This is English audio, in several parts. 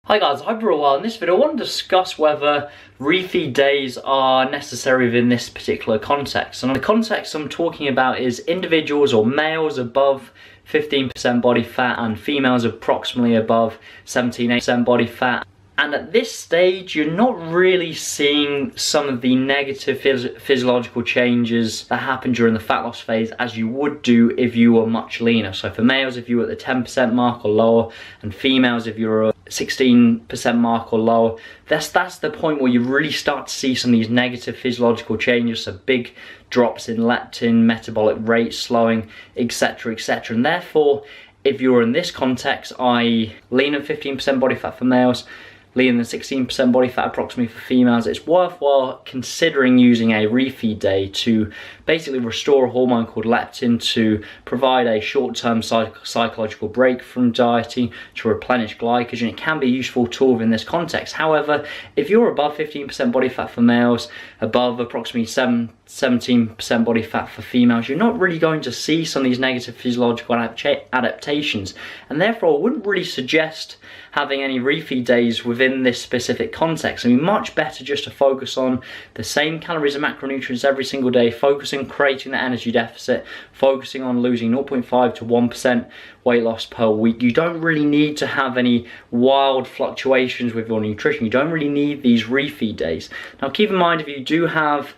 Hi guys, I hope you're all well. In this video I want to discuss whether refeed days are necessary within this particular context. And the context I'm talking about is individuals or males above 15% body fat and females approximately above 17% body fat. And at this stage, you're not really seeing some of the negative physiological changes that happen during the fat loss phase as you would do if you were much leaner. So for males, if you were at the 10% mark or lower, and females, if you're at 16% mark or lower, that's the point where you really start to see some of these negative physiological changes, so big drops in leptin, metabolic rate slowing, etc, etc. And therefore, if you're in this context, i.e. leaner 15% body fat for males, leaner than 16% body fat approximately for females, it's worthwhile considering using a refeed day to basically restore a hormone called leptin to provide a short-term psychological break from dieting to replenish glycogen. It can be a useful tool in this context. However, if you're above 15% body fat for males, above approximately 17% body fat for females, you're not really going to see some of these negative physiological adaptations, and therefore I wouldn't really suggest having any refeed days within this specific context. It'd be much better just to focus on the same calories and macronutrients every single day, focusing on creating that energy deficit, focusing on losing 0.5 to 1% weight loss per week. You don't really need to have any wild fluctuations with your nutrition. You don't really need these refeed days. Now keep in mind, if you do have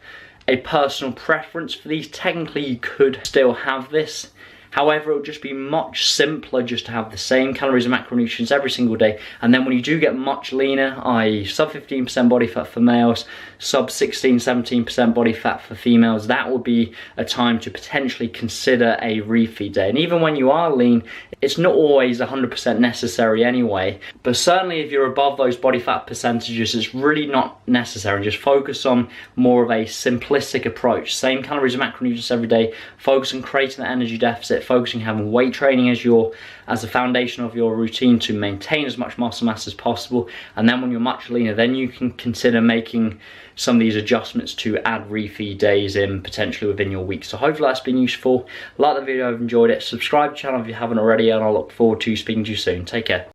a personal preference for these, technically you could still have this. However, it would just be much simpler just to have the same calories and macronutrients every single day, and then when you do get much leaner, i.e. sub 15% body fat for males, sub 16-17% body fat for females, that will be a time to potentially consider a refeed day. And even when you are lean, it's not always 100% necessary anyway, but certainly if you're above those body fat percentages, it's really not necessary. Just focus on more of a simplistic approach, same calories and macronutrients every day, focus on creating the energy deficit, focusing on having weight training as the foundation of your routine to maintain as much muscle mass as possible. And then when you're much leaner, then you can consider making some of these adjustments to add refeed days in potentially within your week. So hopefully that's been useful. Like the video if you've enjoyed it, subscribe to the channel if you haven't already, and I look forward to speaking to you soon. Take care.